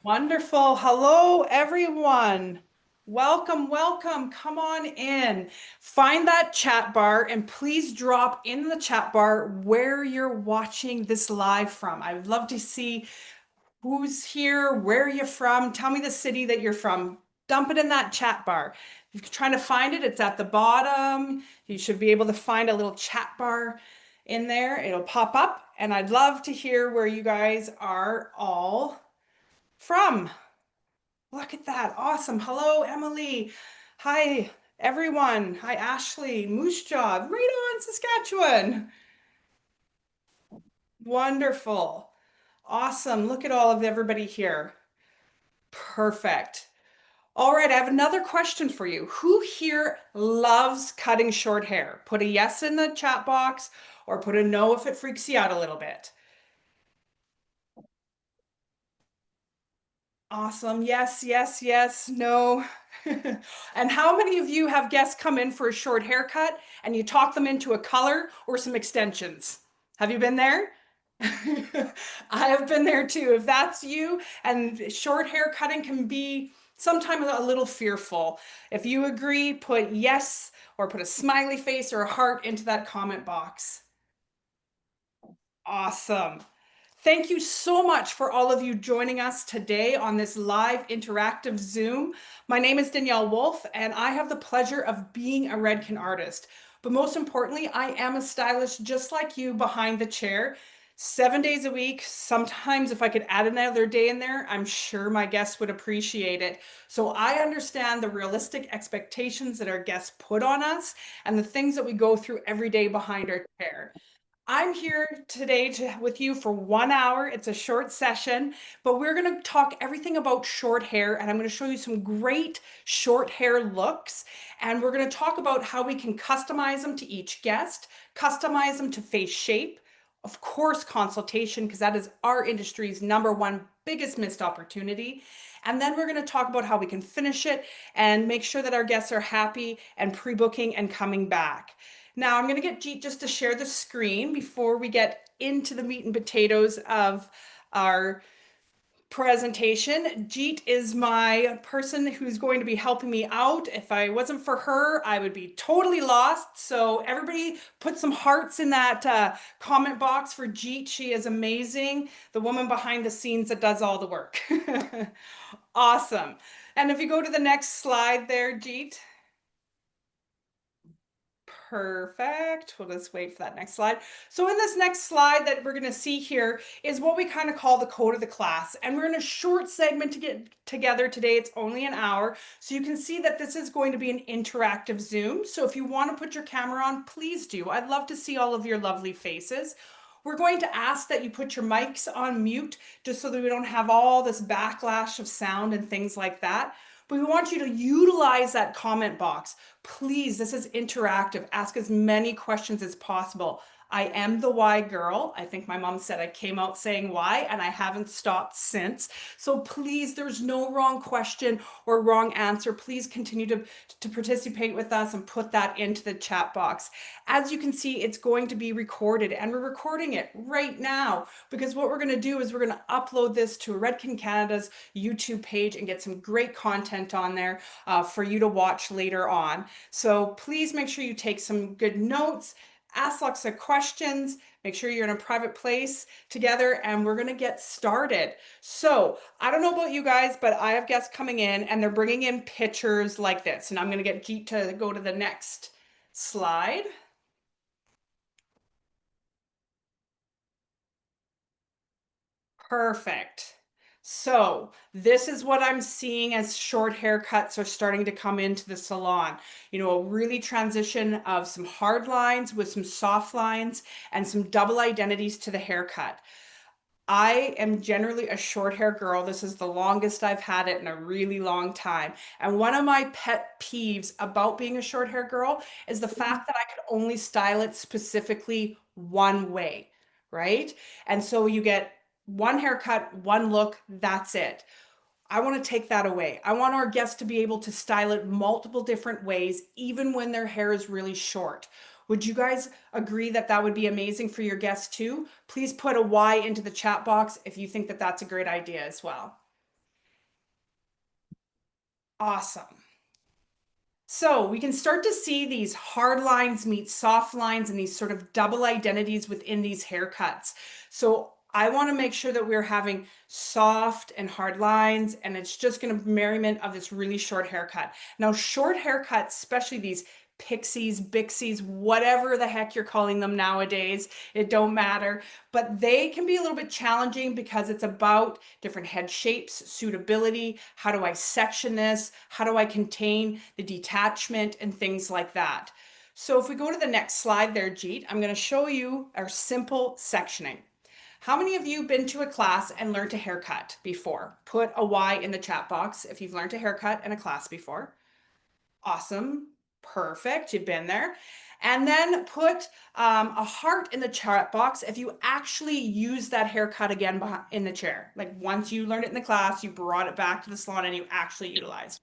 Wonderful. Hello, everyone. Welcome, welcome. Come on in. Find that chat bar and please drop in the chat bar where you're watching this live from. I'd love to see who's here, where you're from. Tell me the city that you're from. Dump it in that chat bar. If you're trying to find it, it's at the bottom. You should be able to find a little chat bar in there. It'll pop up, and I'd love to hear where you guys are all from. Look at that. Awesome. Hello, Emily. Hi, everyone. Hi, Ashley. Moose Jaw. Right on, Saskatchewan. Wonderful. Awesome. Look at all of everybody here. Perfect. All right, I have another question for you. Who here loves cutting short hair? Put a yes in the chat box or put a no if it freaks you out a little bit. Awesome. Yes, yes, yes, no. And how many of you have guests come in for a short haircut and you talk them into a color or some extensions? Have you been there? I have been there too. If that's you, and short hair cutting can be sometimes a little fearful. If you agree, put yes or put a smiley face or a heart into that comment box. Awesome. Thank you so much for all of you joining us today on this live interactive Zoom. My name is Danielle Wulff, and I have the pleasure of being a Redken artist. But most importantly, I am a stylist just like you behind the chair, 7 days a week. Sometimes, if I could add another day in there, I'm sure my guests would appreciate it. So I understand the realistic expectations that our guests put on us and the things that we go through every day behind our chair. I'm here today with you for 1 hour. It's a short session, but we're going to talk everything about short hair, and I'm going to show you some great short hair looks. And we're going to talk about how we can customize them to each guest, customize them to face shape, of course, consultation, because that is our industry's number one biggest missed opportunity. And then we're going to talk about how we can finish it and make sure that our guests are happy and pre-booking and coming back. Now I'm going to get Jeet just to share the screen before we get into the meat and potatoes of our presentation. Jeet is my person who's going to be helping me out. If I wasn't for her, I would be totally lost. So everybody put some hearts in that comment box for Jeet. She is amazing. The woman behind the scenes that does all the work. Awesome. And if you go to the next slide there, Jeet. Perfect. We'll just wait for that next slide. So in this next slide that we're going to see here is what we kind of call the code of the class. And we're in a short segment to get together today. It's only an hour. So you can see that this is going to be an interactive Zoom. So if you want to put your camera on, please do. I'd love to see all of your lovely faces. We're going to ask that you put your mics on mute just so that we don't have all this backlash of sound and things like that. But we want you to utilize that comment box. Please, this is interactive. Ask as many questions as possible. I am the why girl. I think my mom said I came out saying why, and I haven't stopped since. So please, there's no wrong question or wrong answer. Please continue to participate with us and put that into the chat box. As you can see, it's going to be recorded, and we're recording it right now because what we're going to do is we're going to upload this to Redken Canada's YouTube page and get some great content on there for you to watch later on. So please make sure you take some good notes, ask lots of questions, make sure you're in a private place together, and we're going to get started. So I don't know about you guys, but I have guests coming in and they're bringing in pictures like this. And I'm going to get Jeet to go to the next slide. Perfect. So this is what I'm seeing as short haircuts are starting to come into the salon. You know, a really transition of some hard lines with some soft lines and some double identities to the haircut. I am generally a short hair girl. This is the longest I've had it in a really long time. And one of my pet peeves about being a short hair girl is the fact that I could only style it specifically one way, right? And so you get one haircut, one look, that's it. I want to take that away. I want our guests to be able to style it multiple different ways, even when their hair is really short. Would you guys agree that that would be amazing for your guests too? Please put a Y into the chat box if you think that that's a great idea as well. Awesome. So we can start to see these hard lines meet soft lines and these sort of double identities within these haircuts. So I want to make sure that we're having soft and hard lines, and it's just going to merriment of this really short haircut. Now, short haircuts, especially these pixies, bixies, whatever the heck you're calling them nowadays, it don't matter, but they can be a little bit challenging because it's about different head shapes, suitability, how do I section this, how do I contain the detachment and things like that. So if we go to the next slide there, Jeet, I'm going to show you our simple sectioning. How many of you been to a class and learned a haircut before? Put a Y in the chat box if you've learned a haircut in a class before. Awesome. Perfect. You've been there. And then put a heart in the chat box if you actually use that haircut again in the chair. Like once you learned it in the class, you brought it back to the salon and you actually utilized.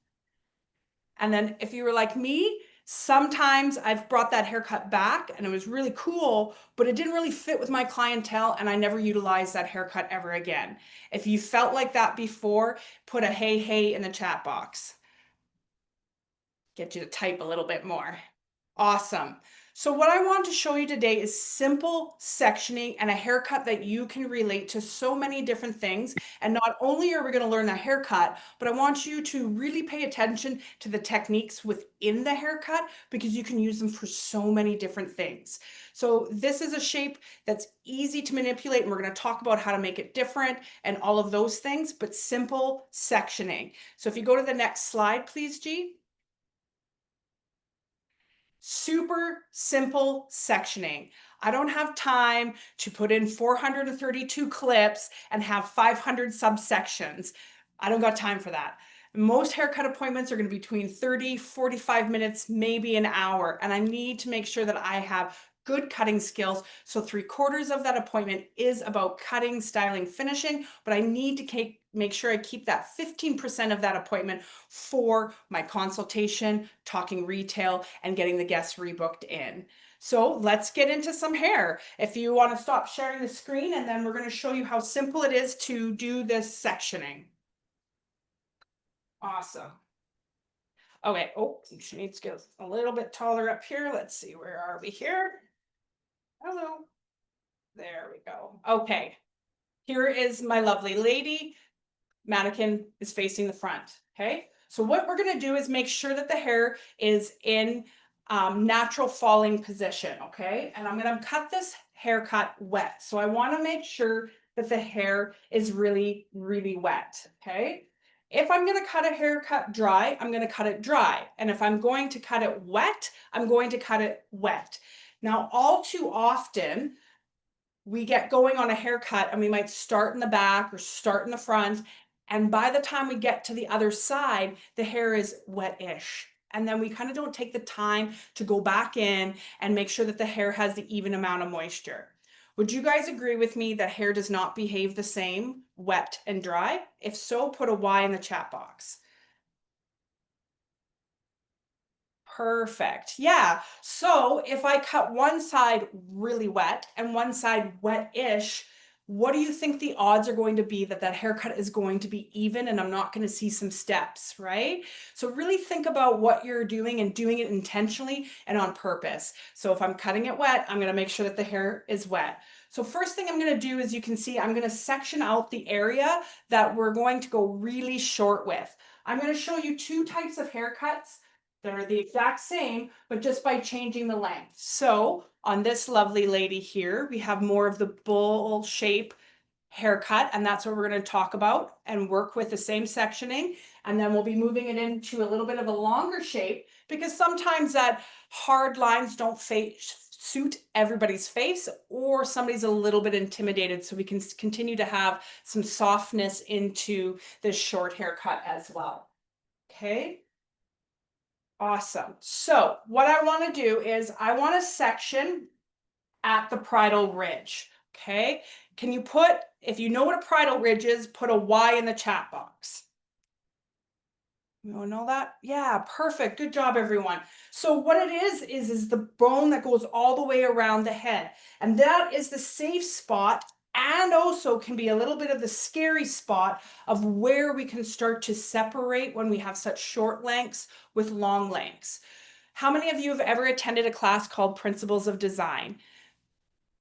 And then if you were like me, sometimes I've brought that haircut back and it was really cool, but it didn't really fit with my clientele and I never utilized that haircut ever again. If you felt like that before, put a hey in the chat box. Get you to type a little bit more. Awesome. So what I want to show you today is simple sectioning and a haircut that you can relate to so many different things. And not only are we going to learn the haircut, but I want you to really pay attention to the techniques within the haircut because you can use them for so many different things. So this is a shape that's easy to manipulate, and we're going to talk about how to make it different and all of those things, but simple sectioning. So if you go to the next slide, please, G. Super simple sectioning. I don't have time to put in 432 clips and have 500 subsections. I don't got time for that. Most haircut appointments are going to be between 30, 45 minutes, maybe an hour. And I need to make sure that I have good cutting skills. So 3/4 of that appointment is about cutting, styling, finishing, but I need to make sure I keep that 15% of that appointment for my consultation, talking retail, and getting the guests rebooked in. So let's get into some hair. If you want to stop sharing the screen, and then we're going to show you how simple it is to do this sectioning. Awesome. Okay, oh, she needs to get a little bit taller up here. Let's see, where are we here? Hello. There we go. Okay, here is my lovely lady. Mannequin is facing the front. Okay, so what we're going to do is make sure that the hair is in natural falling position. Okay, and I'm going to cut this haircut wet. So I want to make sure that the hair is really, really wet. Okay, if I'm going to cut a haircut dry, I'm going to cut it dry. And if I'm going to cut it wet, I'm going to cut it wet. Now, all too often, we get going on a haircut and we might start in the back or start in the front. And by the time we get to the other side, the hair is wet-ish. And then we kind of don't take the time to go back in and make sure that the hair has the even amount of moisture. Would you guys agree with me that hair does not behave the same wet and dry? If so, put a Y in the chat box. Perfect. Yeah. So if I cut one side really wet and one side wet-ish, what do you think the odds are going to be that that haircut is going to be even and I'm not going to see some steps, right? So really think about what you're doing and doing it intentionally and on purpose. So if I'm cutting it wet, I'm going to make sure that the hair is wet. So first thing I'm going to do is, you can see, I'm going to section out the area that we're going to go really short with. I'm going to show you two types of haircuts that are the exact same, but just by changing the length. So on this lovely lady here, we have more of the bowl shape haircut, and that's what we're going to talk about and work with the same sectioning. And then we'll be moving it into a little bit of a longer shape, because sometimes that hard lines don't suit everybody's face, or somebody's a little bit intimidated. So we can continue to have some softness into this short haircut as well. Okay. Awesome. So what I want to do is, I want to section at the parietal ridge. Okay. Can you put, if you know what a parietal ridge is, put a Y in the chat box. You know that? Yeah, perfect. Good job, everyone. So what it is the bone that goes all the way around the head. And that is the safe spot and also can be a little bit of the scary spot of where we can start to separate when we have such short lengths with long lengths. How many of you have ever attended a class called Principles of Design?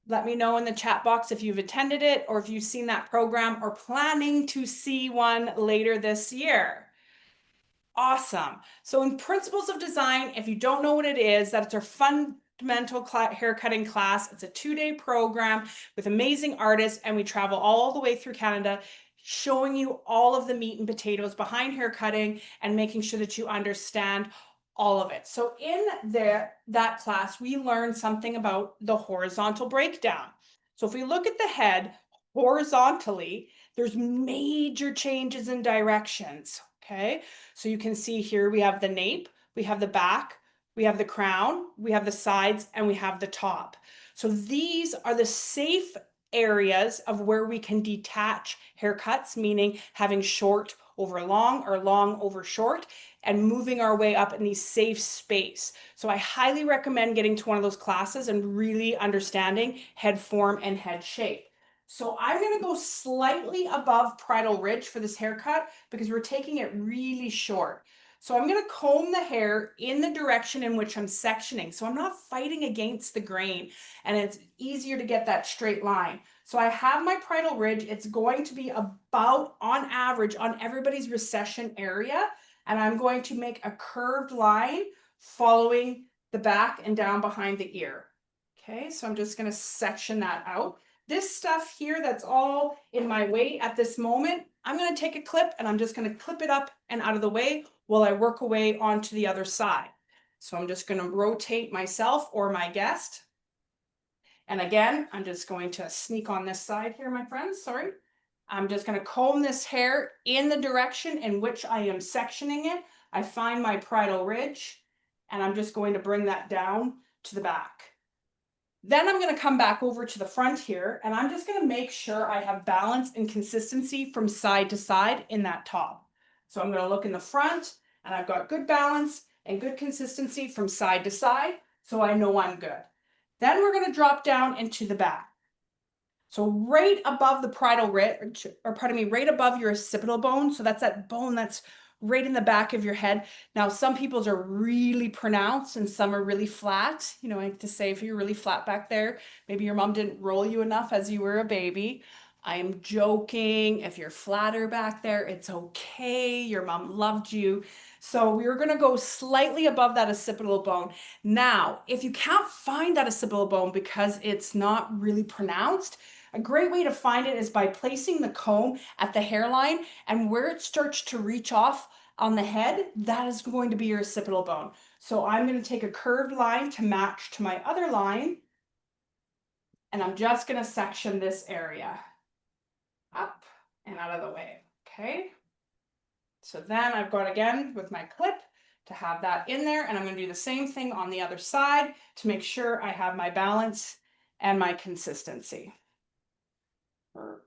Let me know in the chat box if you've attended it or if you've seen that program or planning to see one later this year. Awesome. So in Principles of Design, if you don't know what it is, that's our fundamental haircutting class. It's a 2-day program with amazing artists, and we travel all the way through Canada, showing you all of the meat and potatoes behind haircutting and making sure that you understand all of it. So in that class, we learned something about the horizontal breakdown. So if we look at the head horizontally, there's major changes in directions. Okay, so you can see here we have the nape, we have the back, we have the crown, we have the sides, and we have the top. So these are the safe areas of where we can detach haircuts, meaning having short over long or long over short, and moving our way up in these safe space. So I highly recommend getting to one of those classes and really understanding head form and head shape. So I'm going to go slightly above parietal ridge for this haircut because we're taking it really short. So I'm going to comb the hair in the direction in which I'm sectioning. So I'm not fighting against the grain, and it's easier to get that straight line. So I have my parietal ridge. It's going to be about on average on everybody's recession area. And I'm going to make a curved line following the back and down behind the ear. Okay, so I'm just going to section that out. This stuff here that's all in my way at this moment, I'm going to take a clip and I'm just going to clip it up and out of the way while I work away onto the other side. So I'm just going to rotate myself or my guest. And again, I'm just going to sneak on this side here, my friends, sorry. I'm just going to comb this hair in the direction in which I am sectioning it. I find my parietal ridge and I'm just going to bring that down to the back. Then I'm going to come back over to the front here and I'm just going to make sure I have balance and consistency from side to side in that top. So I'm going to look in the front and I've got good balance and good consistency from side to side, so I know I'm good. Then we're going to drop down into the back. So right above the parietal ridge, or pardon me, right above your occipital bone. So that's that bone that's right in the back of your head. Now, some people's are really pronounced and some are really flat. You know, I like to say if you're really flat back there, maybe your mom didn't roll you enough as you were a baby. I'm joking. If you're flatter back there, it's okay. Your mom loved you. So we're going to go slightly above that occipital bone. Now, if you can't find that occipital bone because it's not really pronounced, a great way to find it is by placing the comb at the hairline, and where it starts to reach off on the head, that is going to be your occipital bone. So I'm going to take a curved line to match to my other line, and I'm just going to section this area up and out of the way. Okay. So then I've got, again, with my clip, to have that in there, and I'm going to do the same thing on the other side to make sure I have my balance and my consistency. Let's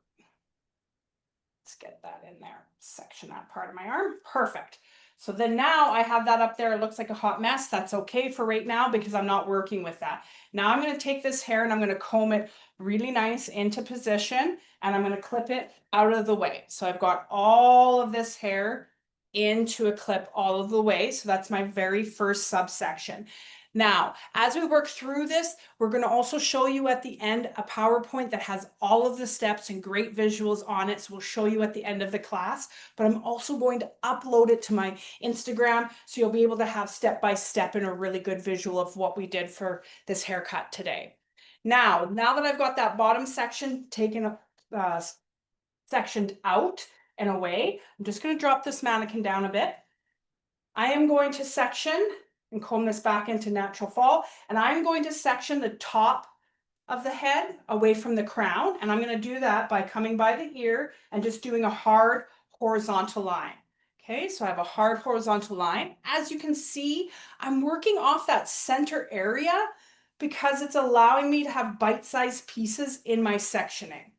get that in there, section that part of my arm. Perfect. So then now I have that up there. It looks like a hot mess. That's okay for right now because I'm not working with that. Now I'm going to take this hair and I'm going to comb it really nice into position, and I'm going to clip it out of the way. So I've got all of this hair into a clip all of the way. So that's my very first subsection. Now, as we work through this, we're going to also show you at the end a PowerPoint that has all of the steps and great visuals on it. So we'll show you at the end of the class, but I'm also going to upload it to my Instagram, so you'll be able to have step by step and a really good visual of what we did for this haircut today. Now that I've got that bottom section taken, sectioned out and away, I'm just going to drop this mannequin down a bit. I am going to section and comb this back into natural fall, and I'm going to section the top of the head away from the crown, and I'm going to do that by coming by the ear and just doing a hard horizontal line. Okay, so I have a hard horizontal line. As you can see, I'm working off that center area because it's allowing me to have bite-sized pieces in my sectioning.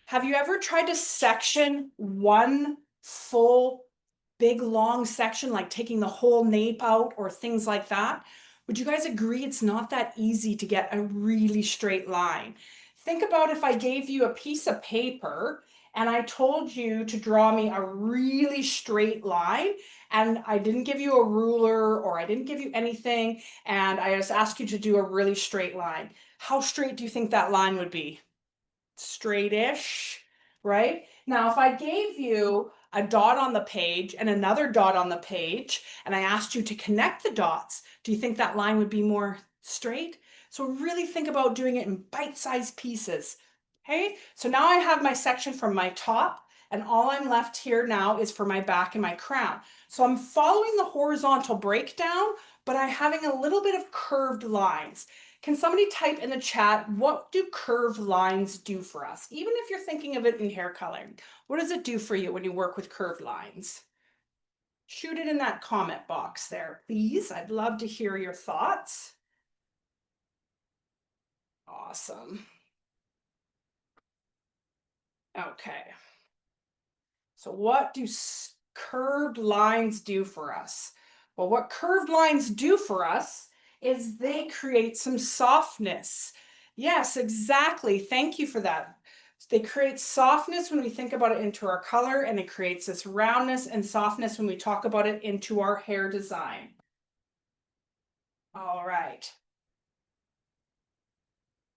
Have you ever tried to section one full big long section, like taking the whole nape out or things like that? Would you guys agree it's not that easy to get a really straight line? Think about if I gave you a piece of paper and I told you to draw me a really straight line, and I didn't give you a ruler or I didn't give you anything, and I just asked you to do a really straight line. How straight do you think that line would be? Straightish, right? Now, if I gave you a dot on the page and another dot on the page, and I asked you to connect the dots, do you think that line would be more straight? So really think about doing it in bite-sized pieces. Okay, so now I have my section from my top, and all I'm left here now is for my back and my crown. So I'm following the horizontal breakdown, but I'm having a little bit of curved lines. Can somebody type in the chat, what do curved lines do for us? Even if you're thinking of it in hair coloring, what does it do for you when you work with curved lines? Shoot it in that comment box there, please. I'd love to hear your thoughts. Awesome. Okay. So what do curved lines do for us? Well, what curved lines do for us is they create some softness. Yes, exactly. Thank you for that. They create softness when we think about it into our color, and it creates this roundness and softness when we talk about it into our hair design. All right.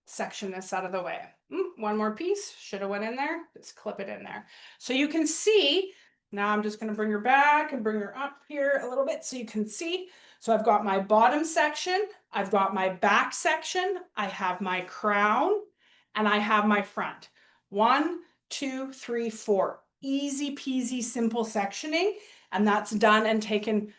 Section this out of the way. One more piece, should have went in there. Just clip it in there. So you can see, now I'm just gonna bring her back and bring her up here a little bit so you can see. So I've got my bottom section, I've got my back section, I have my crown, and I have my front. 1, 2, 3, 4. Easy peasy, simple sectioning, and that's done and taken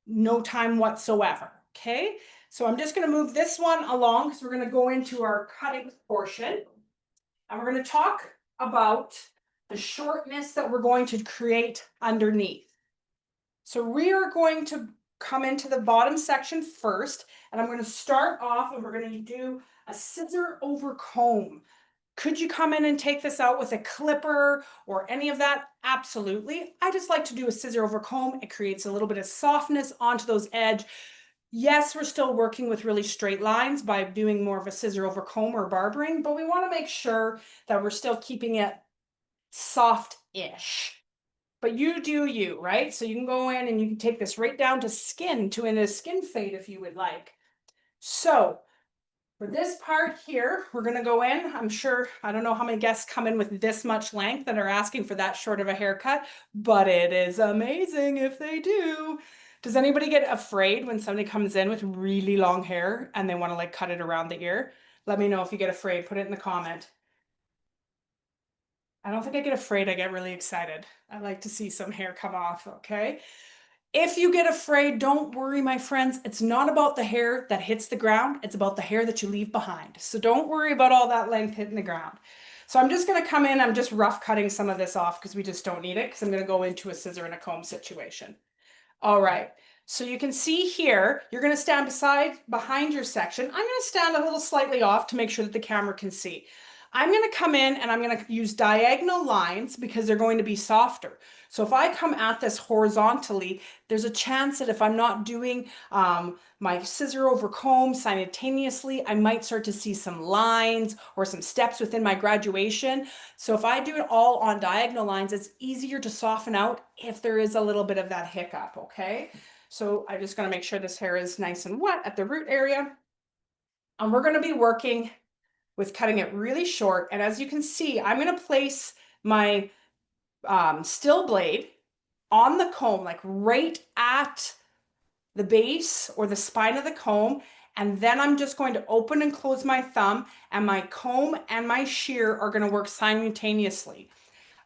no time whatsoever, okay? So I'm just gonna move this one along because we're gonna go into our cutting portion, and we're gonna talk about the shortness that we're going to create underneath. So we are going to come into the bottom section first, and I'm gonna start off and we're gonna do a scissor over comb. Could you come in and take this out with a clipper or any of that? Absolutely. I just like to do a scissor over comb. It creates a little bit of softness onto those edges. Yes, we're still working with really straight lines by doing more of a scissor over comb or barbering, but we want to make sure that we're still keeping it soft-ish. But you do you, right? So you can go in and you can take this right down to skin, to in a skin fade if you would like. So for this part here, we're gonna go in. I'm sure, I don't know how many guests come in with this much length that are asking for that short of a haircut, but it is amazing if they do. Does anybody get afraid when somebody comes in with really long hair and they wanna like cut it around the ear? Let me know if you get afraid, put it in the comment. I don't think I get afraid, I get really excited. I like to see some hair come off, okay? If you get afraid, don't worry, my friends. It's not about the hair that hits the ground. It's about the hair that you leave behind. So don't worry about all that length hitting the ground. So I'm just going to come in. I'm just rough cutting some of this off because we just don't need it, because I'm going to go into a scissor and a comb situation. All right. So you can see here, you're going to stand behind your section. I'm going to stand a little slightly off to make sure that the camera can see. I'm going to come in and I'm going to use diagonal lines because they're going to be softer. So if I come at this horizontally, there's a chance that if I'm not doing my scissor over comb simultaneously, I might start to see some lines or some steps within my graduation. So if I do it all on diagonal lines, it's easier to soften out if there is a little bit of that hiccup, okay? So I'm just gonna make sure this hair is nice and wet at the root area. And we're gonna be working with cutting it really short. And as you can see, I'm gonna place my still blade on the comb, like right at the base or the spine of the comb. And then I'm just going to open and close my thumb, and my comb and my shear are going to work simultaneously.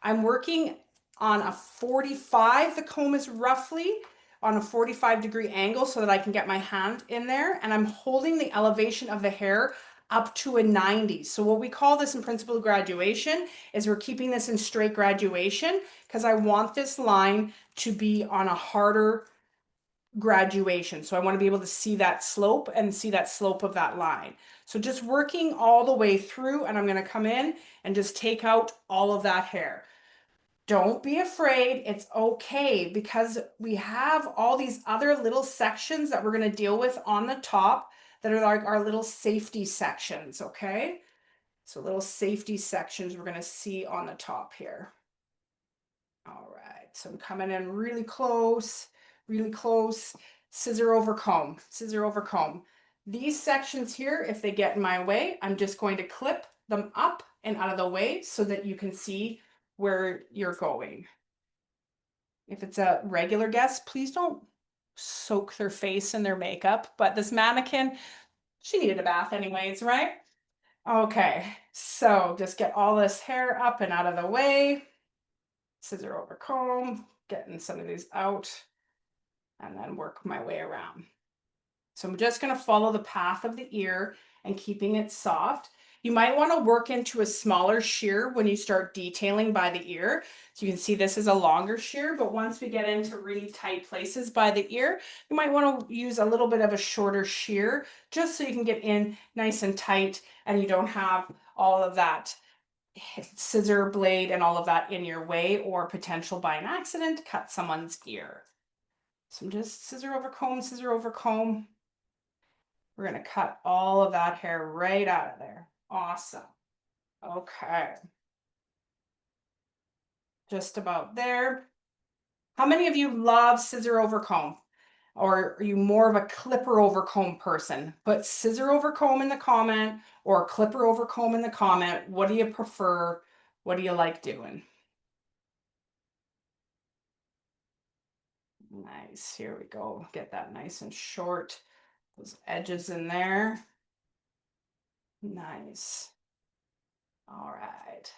I'm working on a 45, the comb is roughly on a 45-degree angle so that I can get my hand in there, and I'm holding the elevation of the hair up to a 90. So what we call this in principal graduation is we're keeping this in straight graduation because I want this line to be on a harder graduation. So I want to be able to see that slope and see that slope of that line. So just working all the way through, and I'm going to come in and just take out all of that hair. Don't be afraid. It's okay, because we have all these other little sections that we're going to deal with on the top that are like our little safety sections, okay? So little safety sections we're gonna see on the top here. All right, so I'm coming in really close, scissor over comb, scissor over comb. These sections here, if they get in my way, I'm just going to clip them up and out of the way so that you can see where you're going. If it's a regular guest, please don't soak their face in their makeup, but this mannequin, she needed a bath anyways, right? Okay, so just get all this hair up and out of the way. Scissor over comb, getting some of these out, and then work my way around. So I'm just going to follow the path of the ear and keeping it soft. You might want to work into a smaller shear when you start detailing by the ear. So you can see this is a longer shear, but once we get into really tight places by the ear, you might want to use a little bit of a shorter shear just so you can get in nice and tight and you don't have all of that scissor blade and all of that in your way or potential by an accident cut someone's ear. So I'm just scissor over comb, scissor over comb. We're going to cut all of that hair right out of there. Awesome. Okay. Just about there. How many of you love scissor over comb? Or are you more of a clipper over comb person? Put scissor over comb in the comment or clipper over comb in the comment. What do you prefer? What do you like doing? Nice. Here we go. Get that nice and short. Those edges in there. Nice. All right.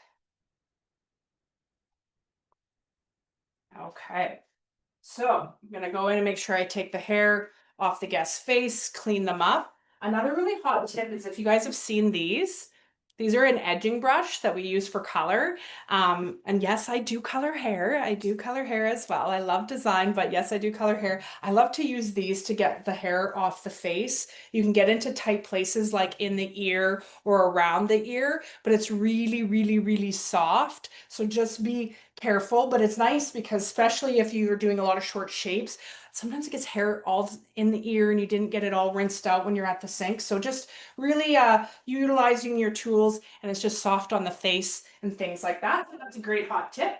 Okay. So I'm gonna go in and make sure I take the hair off the guest's face, clean them up. Another really hot tip is if you guys have seen these are an edging brush that we use for color. And yes, I do color hair. I do color hair as well. I love design, but yes, I do color hair. I love to use these to get the hair off the face. You can get into tight places like in the ear or around the ear, but it's really, really, really soft. So just be careful, but it's nice because especially if you're doing a lot of short shapes, sometimes it gets hair all in the ear and you didn't get it all rinsed out when you're at the sink. So just really utilizing your tools and it's just soft on the face and things like that. So that's a great hot tip.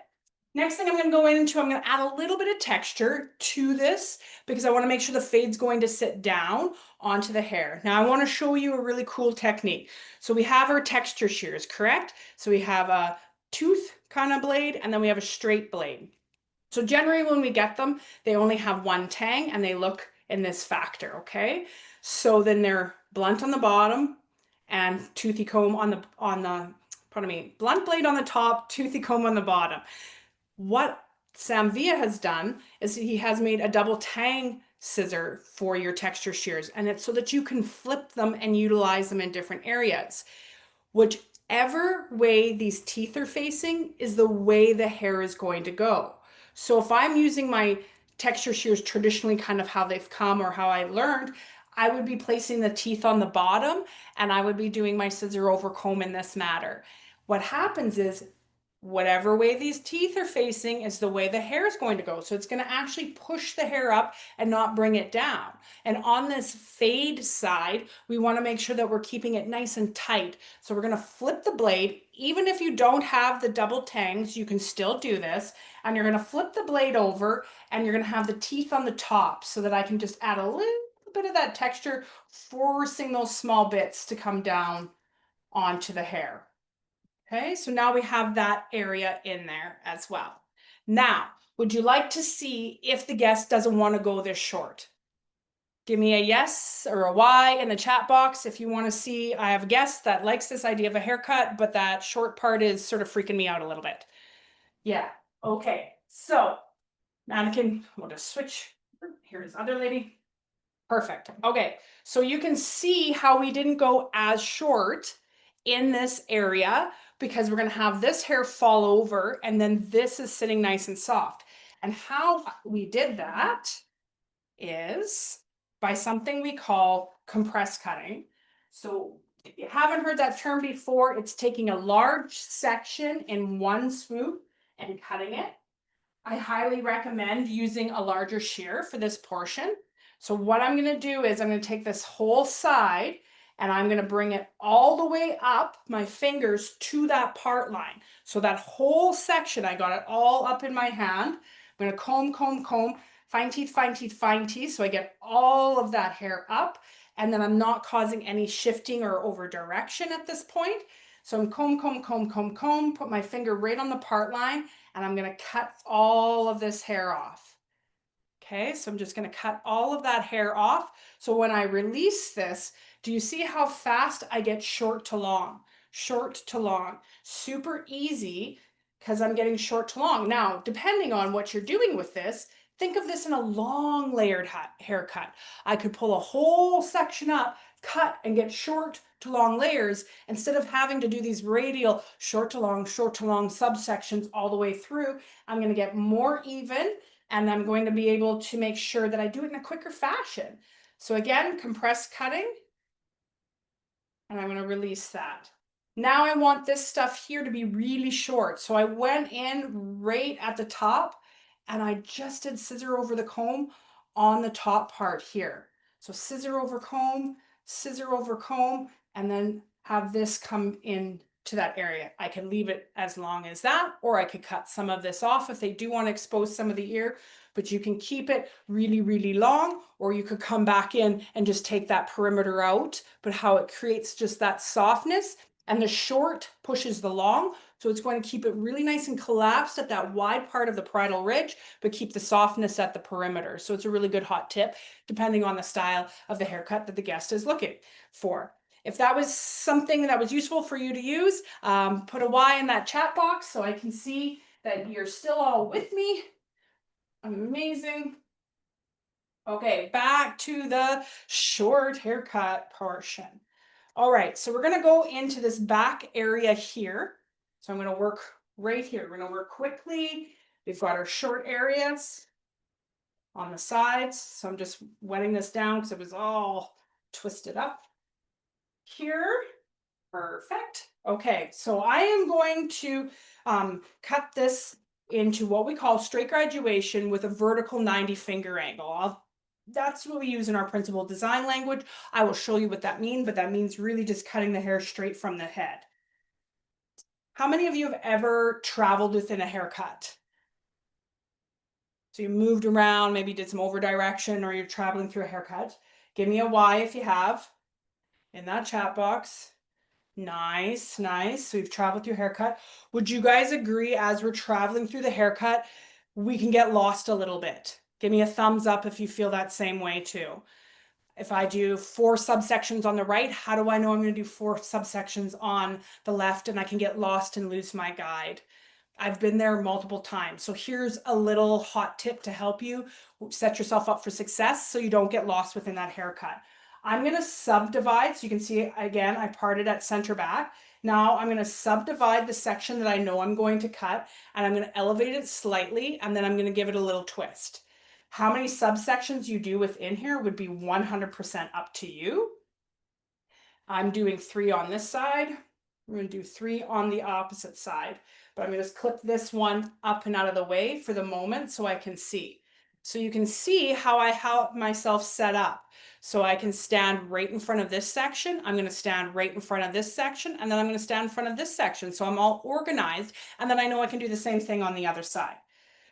Next thing I'm going to go into, I'm going to add a little bit of texture to this because I want to make sure the fade's going to sit down onto the hair. Now I want to show you a really cool technique. So we have our texture shears, correct? So we have a tooth kind of blade and then we have a straight blade. So generally when we get them, they only have one tang and they look in this factor, okay? So then they're blunt on the bottom and toothy comb on the pardon me, blunt blade on the top, toothy comb on the bottom. What Sam Villa has done is he has made a double tang scissor for your texture shears, and it's so that you can flip them and utilize them in different areas. Whichever way these teeth are facing is the way the hair is going to go. So if I'm using my texture shears traditionally kind of how they've come or how I learned, I would be placing the teeth on the bottom and I would be doing my scissor over comb in this manner. What happens is whatever way these teeth are facing is the way the hair is going to go. So it's going to actually push the hair up and not bring it down. And on this fade side, we want to make sure that we're keeping it nice and tight. So we're going to flip the blade. Even if you don't have the double tangs, you can still do this. And you're going to flip the blade over and you're going to have the teeth on the top so that I can just add a little bit of that texture, forcing those small bits to come down onto the hair. Okay, so now we have that area in there as well. Now, would you like to see if the guest doesn't want to go this short? Give me a yes or a Y in the chat box if you want to see. I have a guest that likes this idea of a haircut, but that short part is sort of freaking me out a little bit. Yeah, okay, so mannequin, we'll just switch. Here's other lady. Perfect. Okay, so you can see how we didn't go as short in this area because we're going to have this hair fall over and then this is sitting nice and soft. And how we did that is by something we call compress cutting. So if you haven't heard that term before, it's taking a large section in one swoop and cutting it. I highly recommend using a larger shear for this portion. So what I'm going to do is I'm going to take this whole side and I'm going to bring it all the way up, my fingers to that part line. So that whole section, I got it all up in my hand. I'm going to comb, comb, comb, fine teeth, fine teeth, fine teeth. So I get all of that hair up, and then I'm not causing any shifting or over direction at this point. So I'm comb, comb, comb, comb, comb, put my finger right on the part line, and I'm going to cut all of this hair off. Okay, so I'm just going to cut all of that hair off. So when I release this, do you see how fast I get short to long? Short to long. Super easy because I'm getting short to long. Now, depending on what you're doing with this, think of this in a long layered haircut. I could pull a whole section up, cut, and get short to long layers instead of having to do these radial short to long subsections all the way through. I'm going to get more even, and I'm going to be able to make sure that I do it in a quicker fashion. So again, compress cutting, and I'm going to release that. Now I want this stuff here to be really short. So I went in right at the top, and I just did scissor over the comb on the top part here. So scissor over comb, and then have this come in to that area. I can leave it as long as that, or I could cut some of this off if they do want to expose some of the ear, but you can keep it really, really long, or you could come back in and just take that perimeter out, but how it creates just that softness, and the short pushes the long. So it's going to keep it really nice and collapsed at that wide part of the parietal ridge, but keep the softness at the perimeter. So it's a really good hot tip, depending on the style of the haircut that the guest is looking for. If that was something that was useful for you to use, put a Y in that chat box so I can see that you're still all with me. Amazing. Okay, back to the short haircut portion. All right, so we're gonna go into this back area here. So I'm gonna work right here. We're gonna work quickly. We've got our short areas on the sides. So I'm just wetting this down because it was all twisted up here. Perfect. Okay, so I am going to cut this into what we call straight graduation with a vertical 90 finger angle. That's what we use in our principal design language. I will show you what that means, but that means really just cutting the hair straight from the head. How many of you have ever traveled within a haircut? So you moved around, maybe did some over direction, or you're traveling through a haircut. Give me a Y if you have in that chat box. Nice, nice. So we've traveled through haircut. Would you guys agree as we're traveling through the haircut, we can get lost a little bit? Give me a thumbs up if you feel that same way too. If I do 4 subsections on the right, how do I know I'm going to do 4 subsections on the left and I can get lost and lose my guide? I've been there multiple times. So here's a little hot tip to help you set yourself up for success so you don't get lost within that haircut. I'm going to subdivide. So you can see, again, I parted at center back. Now I'm going to subdivide the section that I know I'm going to cut, and I'm going to elevate it slightly, and then I'm going to give it a little twist. How many subsections you do within here would be 100% up to you. I'm doing 3 on this side. I'm going to do 3 on the opposite side, but I'm going to just clip this one up and out of the way for the moment so I can see. So you can see how I help myself set up. So I can stand right in front of this section. I'm going to stand right in front of this section, and then I'm going to stand in front of this section. So I'm all organized, and then I know I can do the same thing on the other side.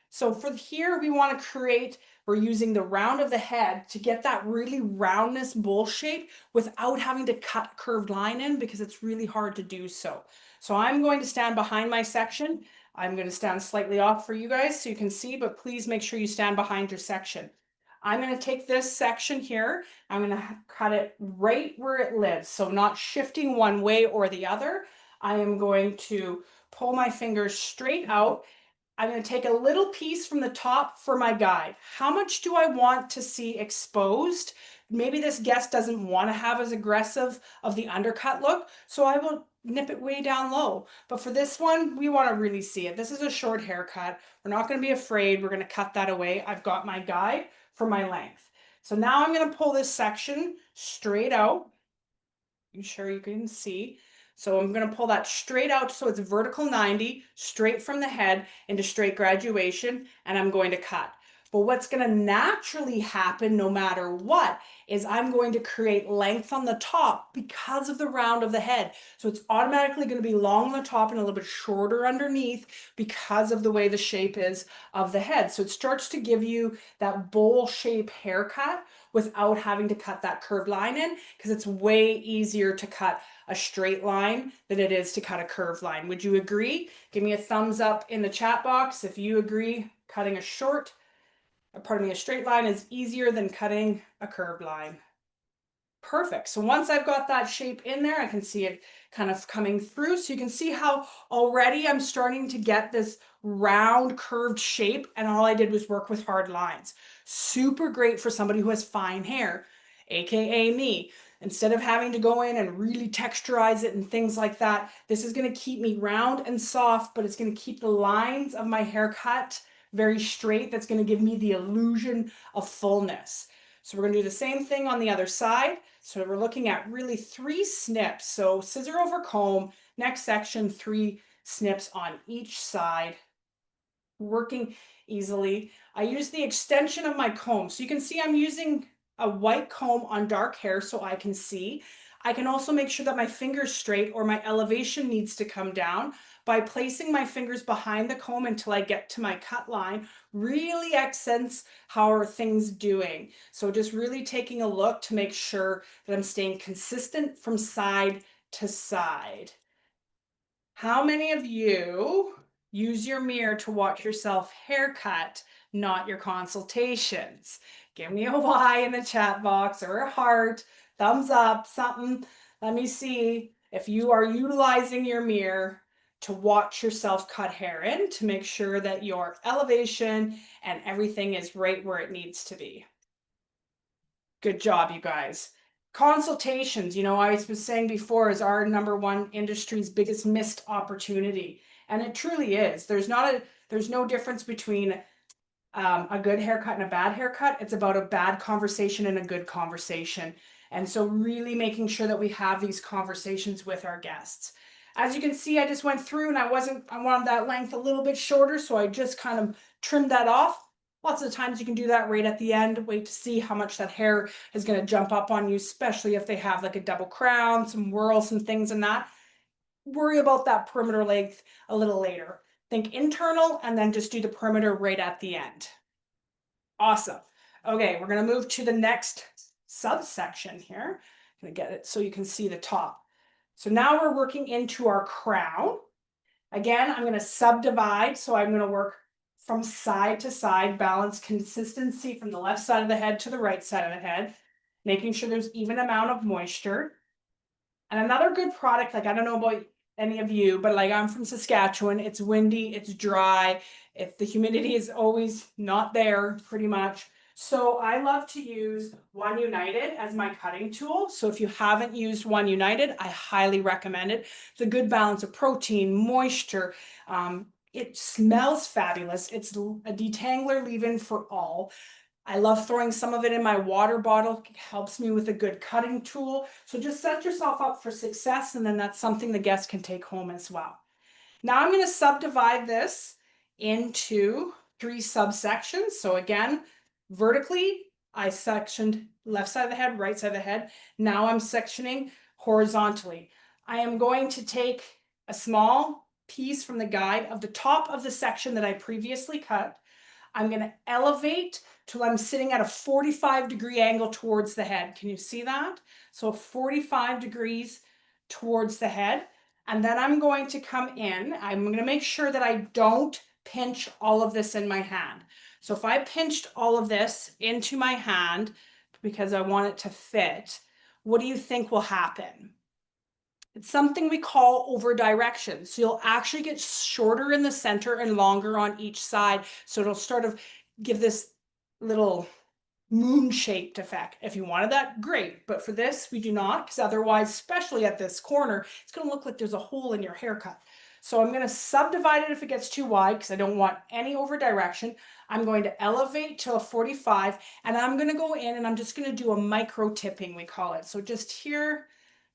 So for here, we want to create, we're using the round of the head to get that really roundness bowl shape without having to cut curved line in, because it's really hard to do so. So I'm going to stand behind my section. I'm going to stand slightly off for you guys so you can see, but please make sure you stand behind your section. I'm going to take this section here. I'm going to cut it right where it lives. So not shifting one way or the other. I am going to pull my fingers straight out. I'm going to take a little piece from the top for my guide. How much do I want to see exposed? Maybe this guest doesn't want to have as aggressive of the undercut look, so I will nip it way down low. But for this one, we want to really see it. This is a short haircut. We're not going to be afraid. We're going to cut that away. I've got my guide for my length. So now I'm going to pull this section straight out. I'm sure you can see. So I'm going to pull that straight out so it's vertical 90, straight from the head into straight graduation, and I'm going to cut. But what's going to naturally happen no matter what is I'm going to create length on the top because of the round of the head. So it's automatically going to be long on the top and a little bit shorter underneath because of the way the shape is of the head. So it starts to give you that bowl shape haircut without having to cut that curved line in, because it's way easier to cut a straight line than it is to cut a curved line. Would you agree? Give me a thumbs up in the chat box if you agree cutting a straight line is easier than cutting a curved line. Perfect. So once I've got that shape in there, I can see it kind of coming through. So you can see how already I'm starting to get this round curved shape, and all I did was work with hard lines. Super great for somebody who has fine hair, aka me. Instead of having to go in and really texturize it and things like that, this is going to keep me round and soft, but it's going to keep the lines of my haircut very straight. That's going to give me the illusion of fullness. So we're going to do the same thing on the other side. So we're looking at really 3 snips. So scissor over comb, next section, 3 snips on each side, working easily. I use the extension of my comb. So you can see I'm using a white comb on dark hair so I can see. I can also make sure that my finger's straight or my elevation needs to come down by placing my fingers behind the comb until I get to my cut line. Really accents how are things doing. So just really taking a look to make sure that I'm staying consistent from side to side. How many of you use your mirror to watch yourself haircut, not your consultations? Give me a Y in the chat box or a heart, thumbs up, something. Let me see if you are utilizing your mirror to watch yourself cut hair in to make sure that your elevation and everything is right where it needs to be. Good job, you guys. Consultations, I was saying before, is our #1 industry's biggest missed opportunity. And it truly is. There's no difference between a good haircut and a bad haircut. It's about a bad conversation and a good conversation. And so really making sure that we have these conversations with our guests. As you can see, I just went through and I wanted that length a little bit shorter, so I just kind of trimmed that off. Lots of the times you can do that right at the end. Wait to see how much that hair is going to jump up on you, especially if they have like a double crown, some whirls, some things in that. Worry about that perimeter length a little later. Think internal and then just do the perimeter right at the end. Awesome. Okay, we're going to move to the next subsection here. I'm going to get it so you can see the top. So now we're working into our crown. Again, I'm going to subdivide. So I'm going to work from side to side, balance consistency from the left side of the head to the right side of the head, making sure there's even amount of moisture. And another good product, like I don't know about any of you, but like I'm from Saskatchewan, it's windy, it's dry. If the humidity is always not there, pretty much. So I love to use One United as my cutting tool. So if you haven't used One United, I highly recommend it. It's a good balance of protein, moisture. It smells fabulous. It's a detangler leave-in for all. I love throwing some of it in my water bottle. It helps me with a good cutting tool. So just set yourself up for success, and then that's something the guests can take home as well. Now I'm going to subdivide this into 3 subsections. So again, vertically, I sectioned left side of the head, right side of the head. Now I'm sectioning horizontally. I am going to take a small piece from the guide of the top of the section that I previously cut. I'm going to elevate till I'm sitting at a 45-degree angle towards the head. Can you see that? So 45 degrees towards the head. And then I'm going to come in. I'm going to make sure that I don't pinch all of this in my hand. So if I pinched all of this into my hand because I want it to fit, what do you think will happen? It's something we call over direction. So you'll actually get shorter in the center and longer on each side. So it'll sort of give this little moon-shaped effect. If you wanted that, great. But for this, we do not, because otherwise, especially at this corner, it's going to look like there's a hole in your haircut. So I'm going to subdivide it if it gets too wide, because I don't want any over direction. I'm going to elevate to a 45, and I'm going to go in and I'm just going to do a micro tipping, we call it. So just here,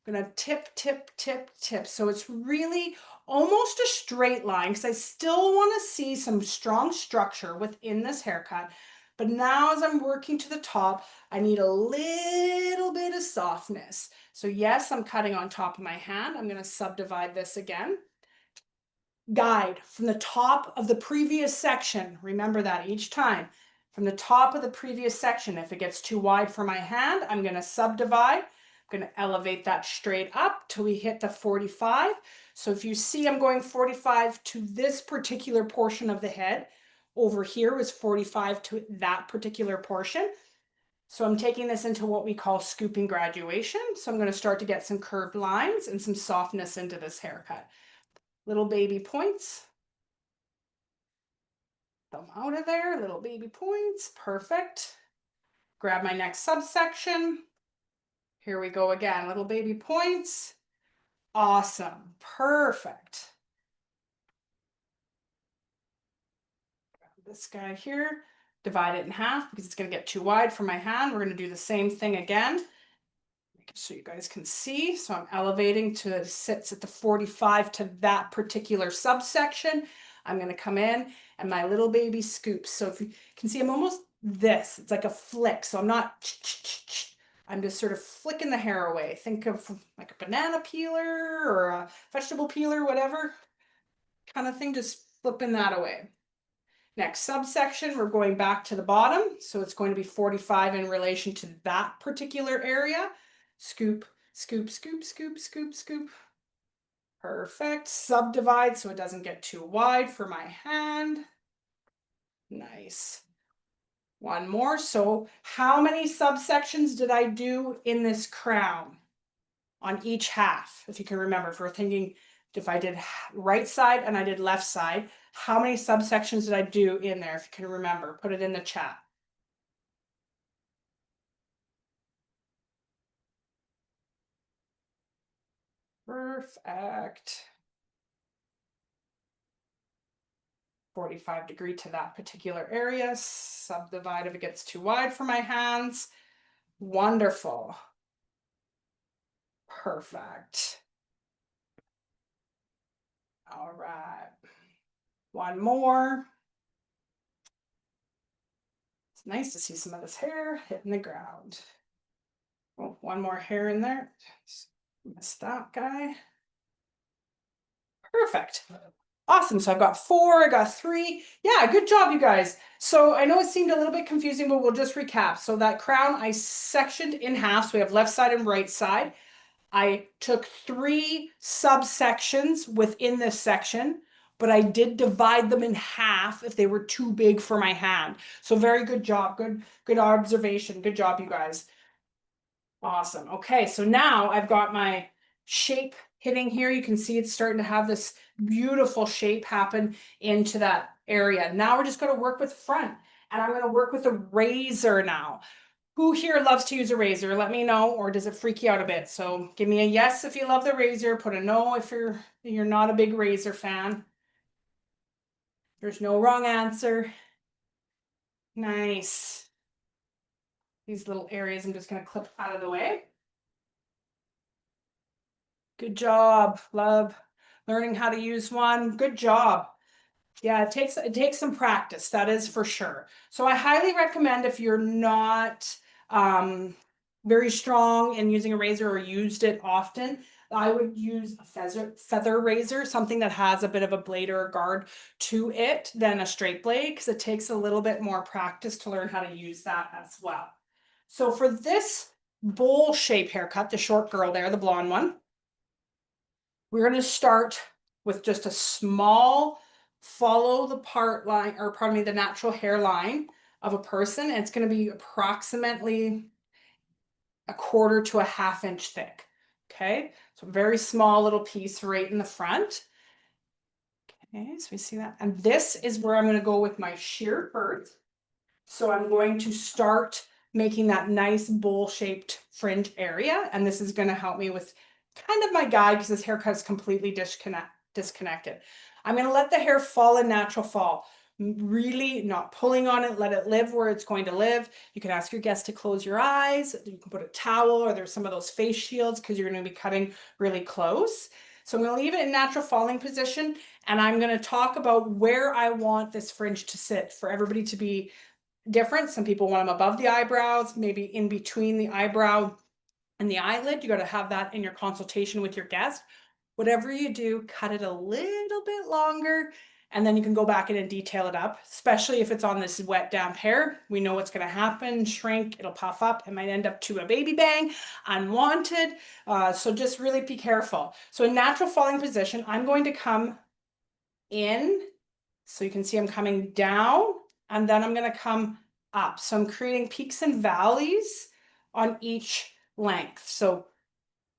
I'm going to tip, tip, tip, tip. So it's really almost a straight line because I still want to see some strong structure within this haircut. But now as I'm working to the top, I need a little bit of softness. So yes, I'm cutting on top of my hand. I'm going to subdivide this again. Guide from the top of the previous section. Remember that each time. From the top of the previous section, if it gets too wide for my hand, I'm going to subdivide. I'm going to elevate that straight up till we hit the 45. So if you see I'm going 45 to this particular portion of the head, over here was 45 to that particular portion. So I'm taking this into what we call scooping graduation. So I'm going to start to get some curved lines and some softness into this haircut. Little baby points. Them out of there, little baby points, perfect. Grab my next subsection. Here we go again, little baby points. Awesome, perfect. Grab this guy here, divide it in half because it's gonna get too wide for my hand. We're gonna do the same thing again. So you guys can see. So I'm elevating to it sits at the 45 to that particular subsection. I'm going to come in and my little baby scoops. So if you can see, I'm almost this. It's like a flick. So I'm not, I'm just sort of flicking the hair away. Think of like a banana peeler or a vegetable peeler, whatever kind of thing, just flipping that away. Next subsection, we're going back to the bottom. So it's going to be 45 in relation to that particular area. Scoop, scoop, scoop, scoop, scoop, scoop. Perfect. Subdivide so it doesn't get too wide for my hand. Nice. One more. So how many subsections did I do in this crown on each half? If you can remember, if we're thinking, if I did right side and I did left side, how many subsections did I do in there? If you can remember, put it in the chat. Perfect. 45-degree to that particular area. Subdivide if it gets too wide for my hands. Wonderful. Perfect. All right. One more. It's nice to see some of this hair hitting the ground. Oh, one more hair in there. Missed that guy. Perfect. Awesome. So I've got 4, I got 3. Yeah, good job, you guys. So I know it seemed a little bit confusing, but we'll just recap. So that crown I sectioned in half. So we have left side and right side. I took 3 subsections within this section, but I did divide them in half if they were too big for my hand. So very good job. Good observation. Good job, you guys. Awesome. Okay, so now I've got my shape hitting here. You can see it's starting to have this beautiful shape happen into that area. Now we're just going to work with front, and I'm going to work with a razor now. Who here loves to use a razor? Let me know, or does it freak you out a bit? So give me a yes if you love the razor, put a no if you're not a big razor fan. There's no wrong answer. Nice. These little areas I'm just going to clip out of the way. Good job. Love learning how to use one. Good job. Yeah, it takes some practice, that is for sure. So I highly recommend if you're not very strong in using a razor or used it often, I would use a feather razor, something that has a bit of a blade or a guard to it than a straight blade, because it takes a little bit more practice to learn how to use that as well. So for this bowl shape haircut, the short girl there, the blonde one, we're going to start with just a small follow the part line, or pardon me, the natural hairline of a person. And it's going to be approximately 1/4 to a 1/2 inch thick. Okay, so very small little piece right in the front. Okay, so we see that. And this is where I'm going to go with my shear first. So I'm going to start making that nice bowl shaped fringe area. And this is going to help me with kind of my guide, because this haircut is completely disconnected. I'm going to let the hair fall in natural fall, really not pulling on it. Let it live where it's going to live. You can ask your guests to close your eyes. You can put a towel, or there's some of those face shields because you're going to be cutting really close. So I'm going to leave it in natural falling position, and I'm going to talk about where I want this fringe to sit for everybody to be different. Some people want them above the eyebrows, maybe in between the eyebrow and the eyelid. You got to have that in your consultation with your guest. Whatever you do, cut it a little bit longer, and then you can go back in and detail it up, especially if it's on this wet, damp hair. We know what's going to happen, shrink, it'll puff up, it might end up to a baby bang, unwanted. So just really be careful. So in natural falling position, I'm going to come in. So you can see I'm coming down, and then I'm going to come up. So I'm creating peaks and valleys on each length. So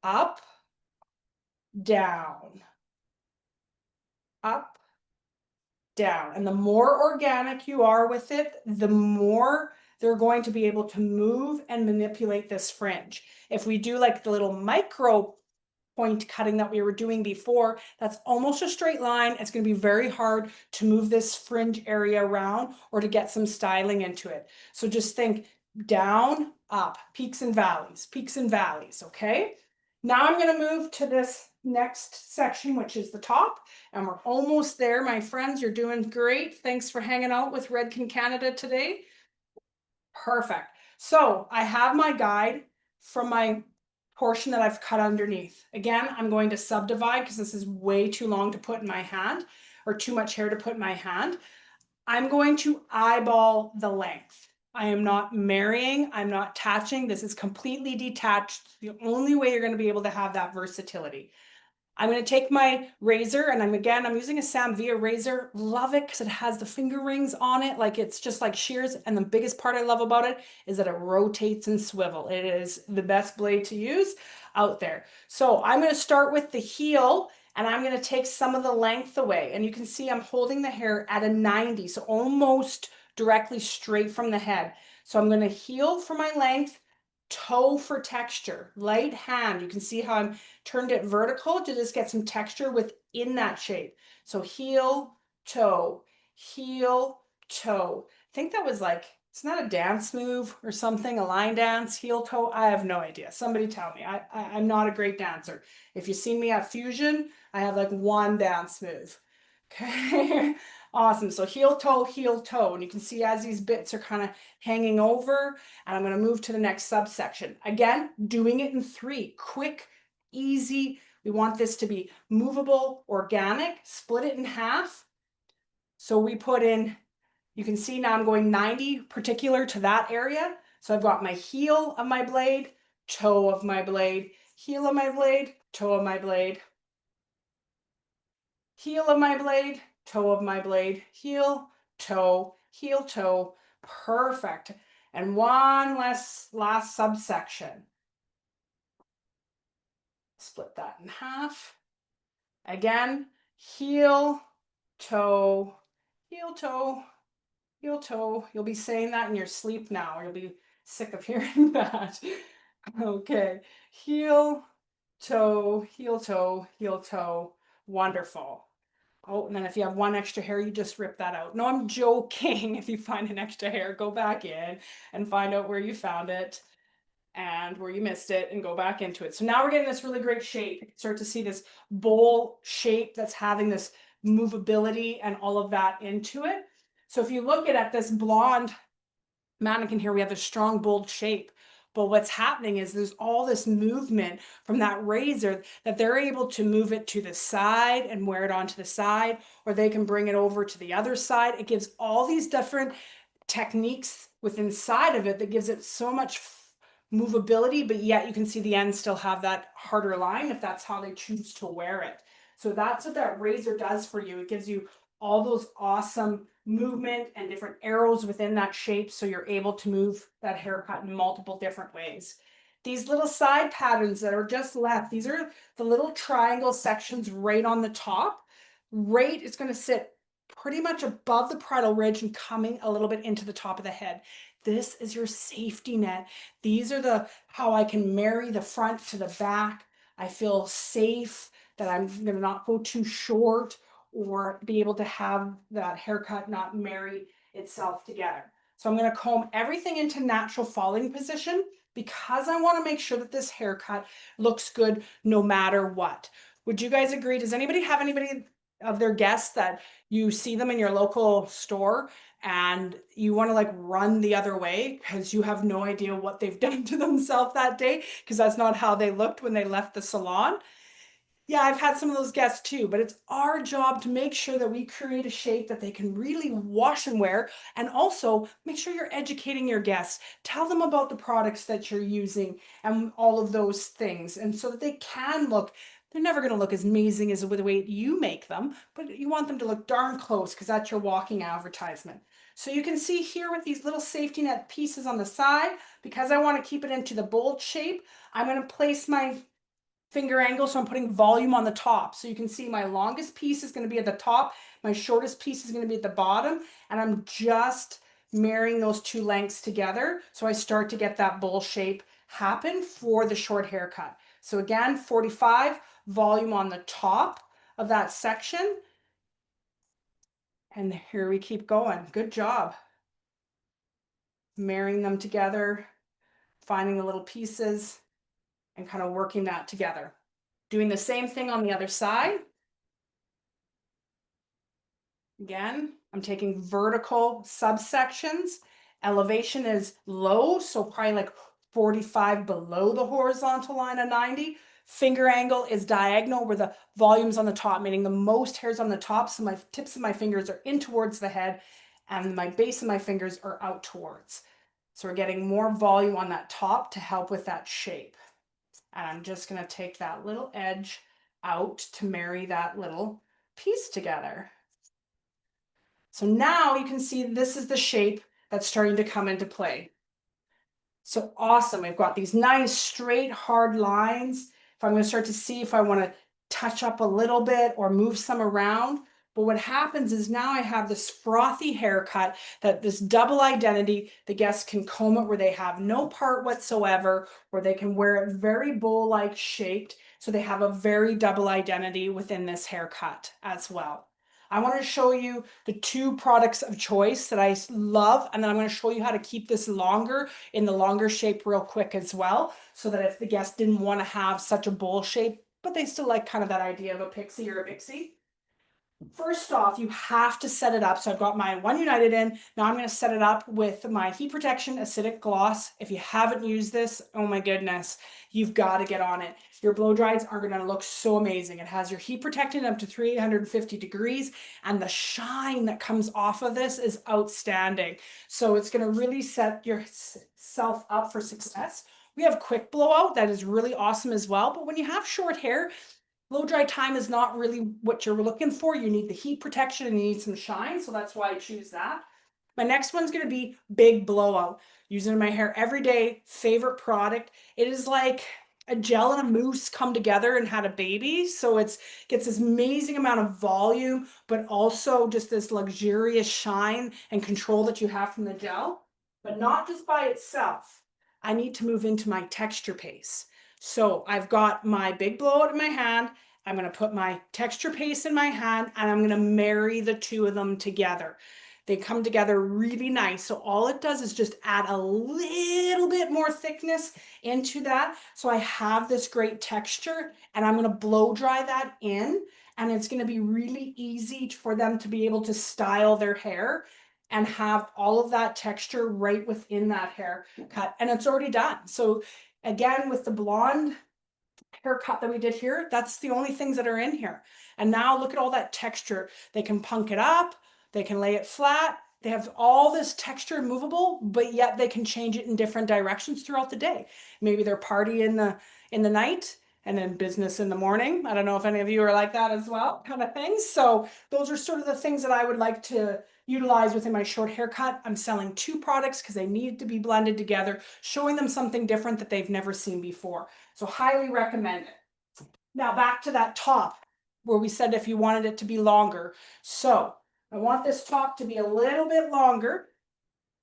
up, down, up, down. And the more organic you are with it, the more they're going to be able to move and manipulate this fringe. If we do like the little micro point cutting that we were doing before, that's almost a straight line. It's going to be very hard to move this fringe area around or to get some styling into it. So just think down, up, peaks and valleys, okay? Now I'm going to move to this next section, which is the top, and we're almost there, my friends. You're doing great. Thanks for hanging out with Redken Canada today. Perfect. So I have my guide from my portion that I've cut underneath. Again, I'm going to subdivide because this is way too long to put in my hand, or too much hair to put in my hand. I'm going to eyeball the length. I am not marrying, I'm not attaching. This is completely detached. The only way you're going to be able to have that versatility. I'm going to take my razor, and I'm using a Samvia razor. Love it because it has the finger rings on it. Like it's just like shears. And the biggest part I love about it is that it rotates and swivel. It is the best blade to use out there. So I'm going to start with the heel, and I'm going to take some of the length away. And you can see I'm holding the hair at a 90, so almost directly straight from the head. So I'm going to heel for my length, toe for texture, light hand. You can see how I'm turned it vertical to just get some texture within that shape. So heel, toe, heel, toe. I think that was like, it's not a dance move or something, a line dance, heel, toe. I have no idea. Somebody tell me. I'm not a great dancer. If you've seen me at Fusion, I have like one dance move. Okay, awesome. So heel, toe. And you can see as these bits are kind of hanging over, and I'm going to move to the next subsection. Again, doing it in 3, quick, easy. We want this to be movable, organic, split it in half. So we put in, you can see now I'm going 90 particular to that area. So I've got my heel of my blade, toe of my blade, heel of my blade, toe of my blade, heel of my blade, toe of my blade, heel, toe, heel, toe. Perfect. And one last subsection. Split that in half. Again, heel, toe, heel, toe, heel, toe. You'll be saying that in your sleep now. You'll be sick of hearing that. Okay, heel, toe, heel, toe, heel, toe. Wonderful. Oh, and then if you have one extra hair, you just rip that out. No, I'm joking. If you find an extra hair, go back in and find out where you found it and where you missed it and go back into it. So now we're getting this really great shape. You can start to see this bowl shape that's having this movability and all of that into it. So if you look at this blonde mannequin here, we have a strong, bold shape. But what's happening is there's all this movement from that razor that they're able to move it to the side and wear it onto the side, or they can bring it over to the other side. It gives all these different techniques within inside of it that gives it so much movability, but yet you can see the ends still have that harder line if that's how they choose to wear it. So that's what that razor does for you. It gives you all those awesome movement and different arrows within that shape, so you're able to move that haircut in multiple different ways. These little side patterns that are just left, these are the little triangle sections right on the top. Right, it's going to sit pretty much above the parietal ridge and coming a little bit into the top of the head. This is your safety net. These are the how I can marry the front to the back. I feel safe that I'm going to not go too short or be able to have that haircut not marry itself together. So I'm going to comb everything into natural falling position because I want to make sure that this haircut looks good no matter what. Would you guys agree? Does anybody have of their guests that you see them in your local store and you want to like run the other way because you have no idea what they've done to themselves that day because that's not how they looked when they left the salon. Yeah, I've had some of those guests too, but it's our job to make sure that we create a shape that they can really wash and wear. And also make sure you're educating your guests. Tell them about the products that you're using and all of those things. And so that they can look, they're never going to look as amazing as the way you make them, but you want them to look darn close because that's your walking advertisement. So you can see here with these little safety net pieces on the side, because I want to keep it into the bold shape, I'm going to place my finger angle. So I'm putting volume on the top. So you can see my longest piece is going to be at the top. My shortest piece is going to be at the bottom. And I'm just marrying those two lengths together. So I start to get that bowl shape happen for the short haircut. So again, 45, volume on the top of that section. And here we keep going. Good job. Marrying them together, finding the little pieces and kind of working that together. Doing the same thing on the other side. Again, I'm taking vertical subsections. Elevation is low, so probably like 45 below the horizontal line of 90. Finger angle is diagonal where the volume's on the top, meaning the most hair's on the top. So my tips of my fingers are in towards the head and my base of my fingers are out towards. So we're getting more volume on that top to help with that shape. And I'm just going to take that little edge out to marry that little piece together. So now you can see this is the shape that's starting to come into play. So awesome. We've got these nice straight hard lines. If I'm going to start to see if I want to touch up a little bit or move some around. But what happens is now I have this frothy haircut, that this double identity, the guests can comb it where they have no part whatsoever, where they can wear it very bowl-like shaped. So they have a very double identity within this haircut as well. I want to show you the two products of choice that I love, and then I'm going to show you how to keep this longer in the longer shape real quick as well, so that if the guest didn't want to have such a bowl shape, but they still like kind of that idea of a pixie or a vixie. First off, you have to set it up. So I've got my One United in. Now I'm going to set it up with my heat protection acidic gloss. If you haven't used this, oh my goodness, you've got to get on it. Your blow dries are going to look so amazing. It has your heat protectant up to 350 degrees, and the shine that comes off of this is outstanding. So it's going to really set yourself up for success. We have quick blowout that is really awesome as well. But when you have short hair, blow dry time is not really what you're looking for. You need the heat protection and you need some shine. So that's why I choose that. My next one's going to be big blowout. Using in my hair every day, favorite product. It is like a gel and a mousse come together and had a baby. So it gets this amazing amount of volume, but also just this luxurious shine and control that you have from the gel, but not just by itself. I need to move into my texture paste. So I've got my big blowout in my hand. I'm going to put my texture paste in my hand and I'm going to marry the two of them together. They come together really nice. So all it does is just add a little bit more thickness into that. So I have this great texture and I'm going to blow dry that in, and it's going to be really easy for them to be able to style their hair and have all of that texture right within that haircut. And it's already done. So again, with the blonde haircut that we did here, that's the only things that are in here. And now look at all that texture. They can punk it up, they can lay it flat. They have all this texture movable, but yet they can change it in different directions throughout the day. Maybe they're party in the night and then business in the morning. I don't know if any of you are like that as well, kind of things. So those are sort of the things that I would like to utilize within my short haircut. I'm selling two products because they need to be blended together, showing them something different that they've never seen before. So highly recommend it. Now back to that top where we said if you wanted it to be longer. So I want this top to be a little bit longer.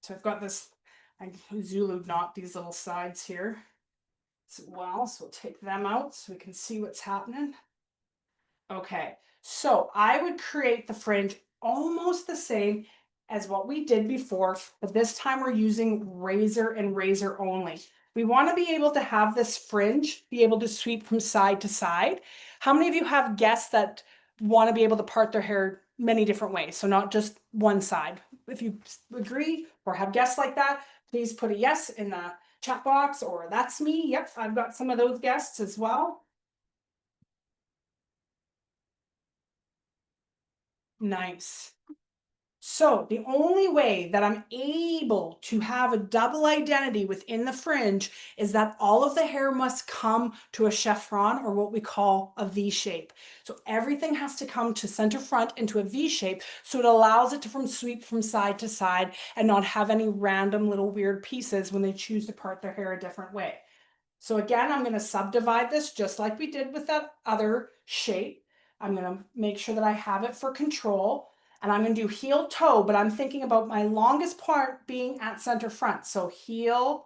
So I've got this, I Zulu knot these little sides here as well. So we'll take them out so we can see what's happening. Okay, so I would create the fringe almost the same as what we did before, but this time we're using razor and razor only. We want to be able to have this fringe be able to sweep from side to side. How many of you have guests that want to be able to part their hair many different ways. So not just one side. If you agree or have guests like that, please put a yes in the chat box, or that's me. Yep, I've got some of those guests as well. Nice. So the only way that I'm able to have a double identity within the fringe is that all of the hair must come to a chevron, or what we call a V shape. So everything has to come to center front into a V shape, so it allows it to sweep from side to side and not have any random little weird pieces when they choose to part their hair a different way. So again, I'm going to subdivide this just like we did with that other shape. I'm going to make sure that I have it for control, and I'm going to do heel toe, but I'm thinking about my longest part being at center front. So heel,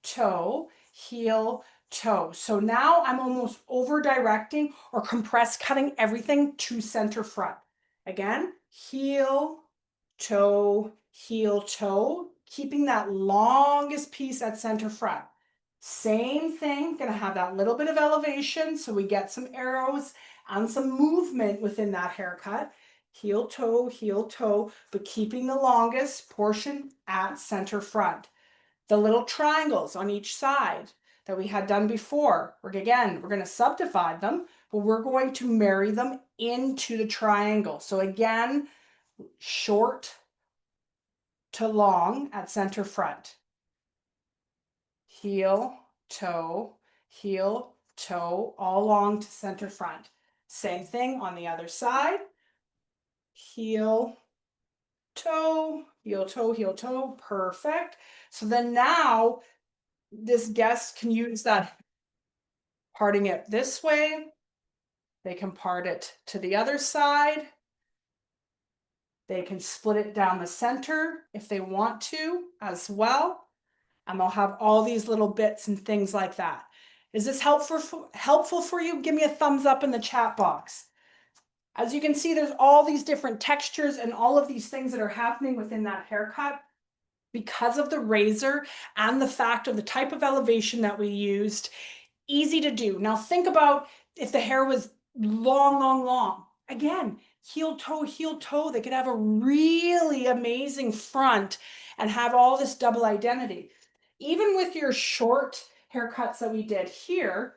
toe, heel, toe. So now I'm almost over directing or compress cutting everything to center front. Again, heel, toe, heel, toe, keeping that longest piece at center front. Same thing, gonna have that little bit of elevation so we get some arrows and some movement within that haircut. Heel toe, but keeping the longest portion at center front. The little triangles on each side that we had done before, we're gonna subdivide them, but we're going to marry them into the triangle. So again, short to long at center front. Heel, toe, all along to center front. Same thing on the other side. Heel, toe, heel, toe. Perfect. So then now this guest can use that parting it this way. They can part it to the other side. They can split it down the center if they want to as well. And they'll have all these little bits and things like that. Is this helpful for you? Give me a thumbs up in the chat box. As you can see, there's all these different textures and all of these things that are happening within that haircut because of the razor and the fact of the type of elevation that we used. Easy to do. Now think about if the hair was long. Again, heel toe, they could have a really amazing front and have all this double identity. Even with your short haircuts that we did here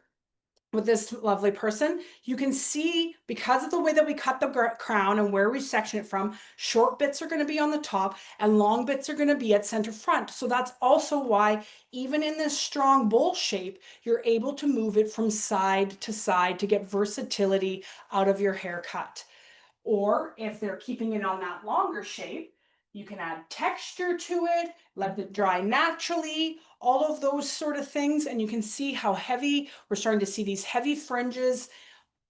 with this lovely person, you can see because of the way that we cut the crown and where we section it from, short bits are going to be on the top and long bits are going to be at center front. So that's also why even in this strong bowl shape, you're able to move it from side to side to get versatility out of your haircut. Or if they're keeping it on that longer shape, you can add texture to it, let it dry naturally, all of those sort of things. And you can see how heavy, we're starting to see these heavy fringes,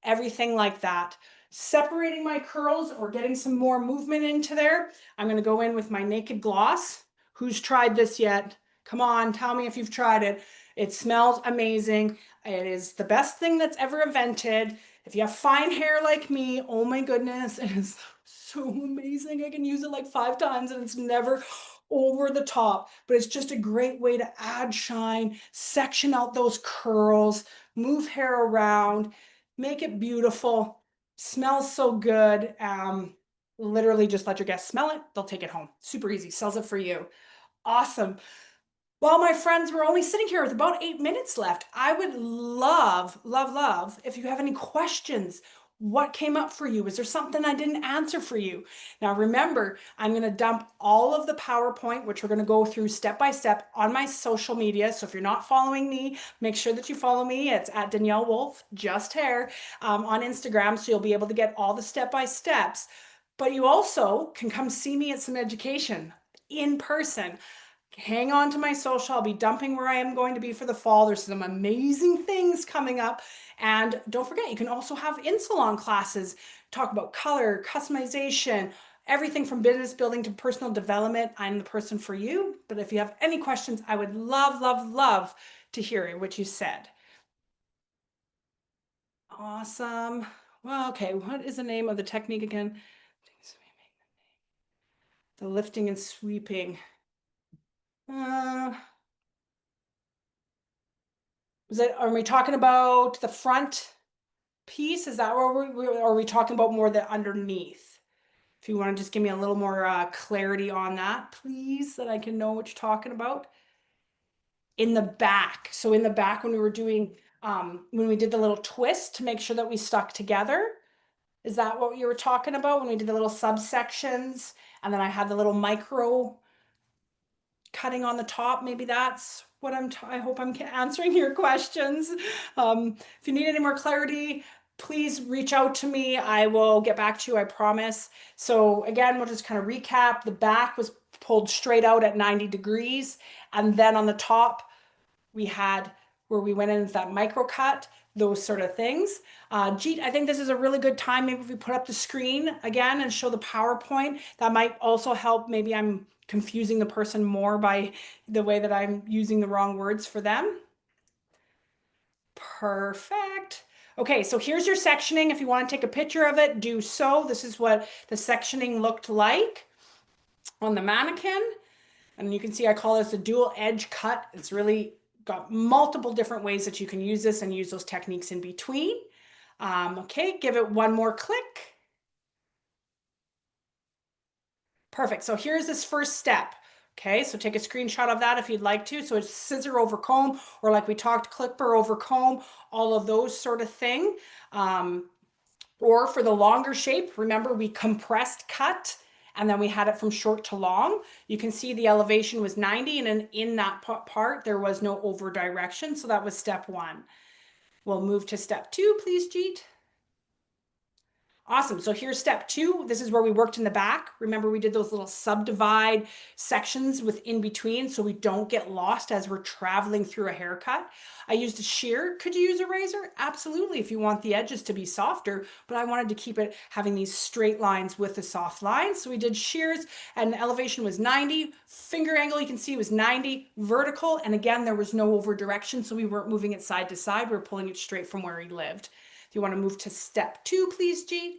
everything like that. Separating my curls or getting some more movement into there, I'm going to go in with my Naked Gloss. Who's tried this yet? Come on, tell me if you've tried it. It smells amazing. It is the best thing that's ever invented. If you have fine hair like me, oh my goodness, it is so amazing. I can use it like 5 times and it's never over the top, but it's just a great way to add shine, section out those curls, move hair around, make it beautiful, smells so good. Literally just let your guests smell it, they'll take it home. Super easy, sells it for you. Awesome. Well, my friends, we're only sitting here with about 8 minutes left. I would love if you have any questions. What came up for you? Is there something I didn't answer for you? Now, remember, I'm going to dump all of the PowerPoint, which we're going to go through step by step on my social media. So if you're not following me, make sure that you follow me. It's at Danielle Wulff, just hair, on Instagram. So you'll be able to get all the step by steps. But you also can come see me at some education in person. Hang on to my social. I'll be dumping where I am going to be for the fall. There's some amazing things coming up. And don't forget, you can also have in-salon classes, talk about color, customization, everything from business building to personal development. I'm the person for you. But if you have any questions, I would love to hear what you said. Awesome. Well, okay, what is the name of the technique again? The lifting and sweeping. Are we talking about the front piece? Is that where are we talking about more the underneath? If you want to just give me a little more clarity on that, please, that I can know what you're talking about. In the back. So in the back when we were doing, when we did the little twist to make sure that we stuck together, is that what you were talking about when we did the little subsections and then I had the little micro cutting on the top? Maybe that's what I hope I'm answering your questions. If you need any more clarity, please reach out to me. I will get back to you, I promise. So again, we'll just kind of recap. The back was pulled straight out at 90 degrees. And then on the top, we had where we went in with that micro cut, those sort of things. Jeet, I think this is a really good time. Maybe if we put up the screen again and show the PowerPoint, that might also help. Maybe I'm confusing the person more by the way that I'm using the wrong words for them. Perfect. Okay, so here's your sectioning. If you want to take a picture of it, do so. This is what the sectioning looked like on the mannequin. And you can see I call this a dual edge cut. It's really got multiple different ways that you can use this and use those techniques in between. Okay, give it one more click. Perfect. So here's this first step. Okay, so take a screenshot of that if you'd like to. So it's scissor over comb, or like we talked, clipper over comb, all of those sort of thing. Or for the longer shape, remember we compressed cut and then we had it from short to long. You can see the elevation was 90 and in that part, there was no over direction. So that was step one. We'll move to step two, please, Jeet. Awesome. So here's step two. This is where we worked in the back. Remember, we did those little subdivide sections with in between so we don't get lost as we're traveling through a haircut. I used a shear. Could you use a razor? Absolutely, if you want the edges to be softer, but I wanted to keep it having these straight lines with the soft lines. So we did shears and the elevation was 90. Finger angle, you can see, was 90 vertical. And again, there was no over direction, so we weren't moving it side to side. We were pulling it straight from where he lived. If you want to move to step two, please, Jeet.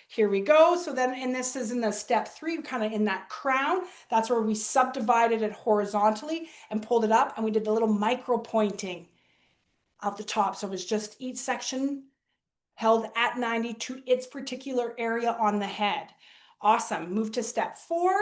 Here we go. So then, and this is in the step three, kind of in that crown. That's where we subdivided it horizontally and pulled it up, and we did the little micro pointing out the top. So it was just each section held at 90 to its particular area on the head. Awesome. Move to step four.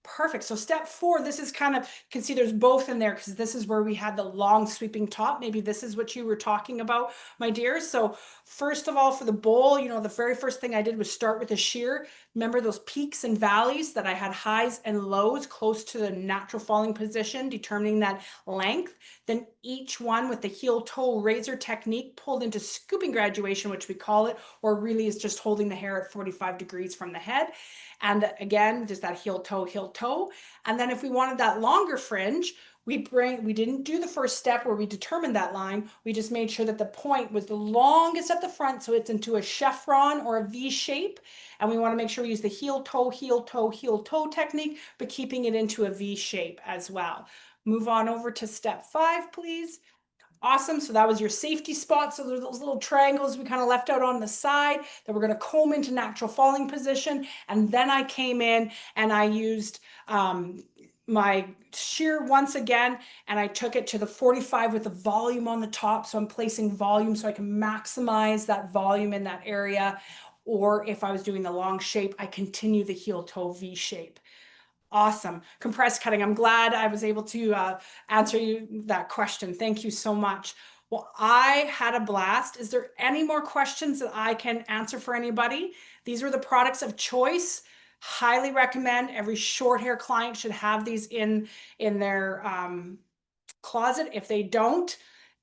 Perfect. So step four, this is kind of, you can see there's both in there because this is where we had the long sweeping top. Maybe this is what you were talking about, my dears. So first of all, for the bowl, you know, the very first thing I did was start with a shear. Remember those peaks and valleys that I had highs and lows close to the natural falling position, determining that length. Then each one with the heel toe razor technique pulled into scooping graduation, which we call it, or really is just holding the hair at 45 degrees from the head. And again, just that heel toe, heel toe. And then if we wanted that longer fringe, we didn't do the first step where we determined that line. We just made sure that the point was the longest at the front, so it's into a chevron or a V shape. And we want to make sure we use the heel toe, heel toe, heel toe technique, but keeping it into a V shape as well. Move on over to step five, please. Awesome. So that was your safety spot. So there's those little triangles we kind of left out on the side that we're going to comb into natural falling position. And then I came in and I used my shear once again, and I took it to the 45 with the volume on the top. So I'm placing volume so I can maximize that volume in that area. Or if I was doing the long shape, I continue the heel toe V shape. Awesome. Compressed cutting. I'm glad I was able to answer you that question. Thank you so much. Well, I had a blast. Is there any more questions that I can answer for anybody? These were the products of choice. Highly recommend. Every short hair client should have these in their closet. If they don't,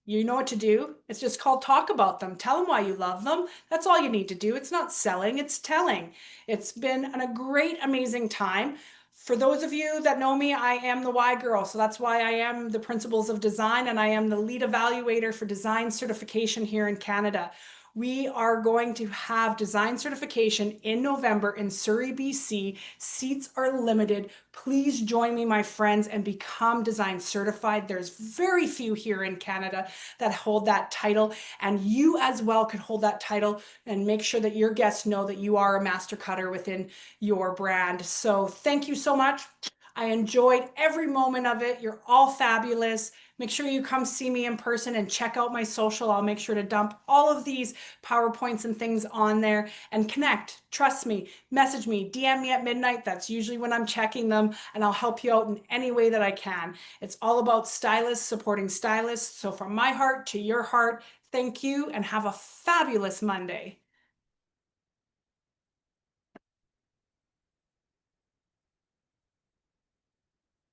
you know what to do. It's just called talk about them. Tell them why you love them. That's all you need to do. It's not selling, it's telling. It's been a great, amazing time. For those of you that know me, I am the why girl. So that's why I am the Principles of Design, and I am the lead evaluator for design certification here in Canada. We are going to have design certification in November in Surrey, BC. Seats are limited. Please join me, my friends, and become design certified. There's very few here in Canada that hold that title, and you as well could hold that title and make sure that your guests know that you are a master cutter within your brand. So thank you so much. I enjoyed every moment of it. You're all fabulous. Make sure you come see me in person and check out my social. I'll make sure to dump all of these PowerPoints and things on there and connect. Trust me, message me, DM me at midnight. That's usually when I'm checking them, and I'll help you out in any way that I can. It's all about stylists supporting stylists. So from my heart to your heart, thank you and have a fabulous Monday.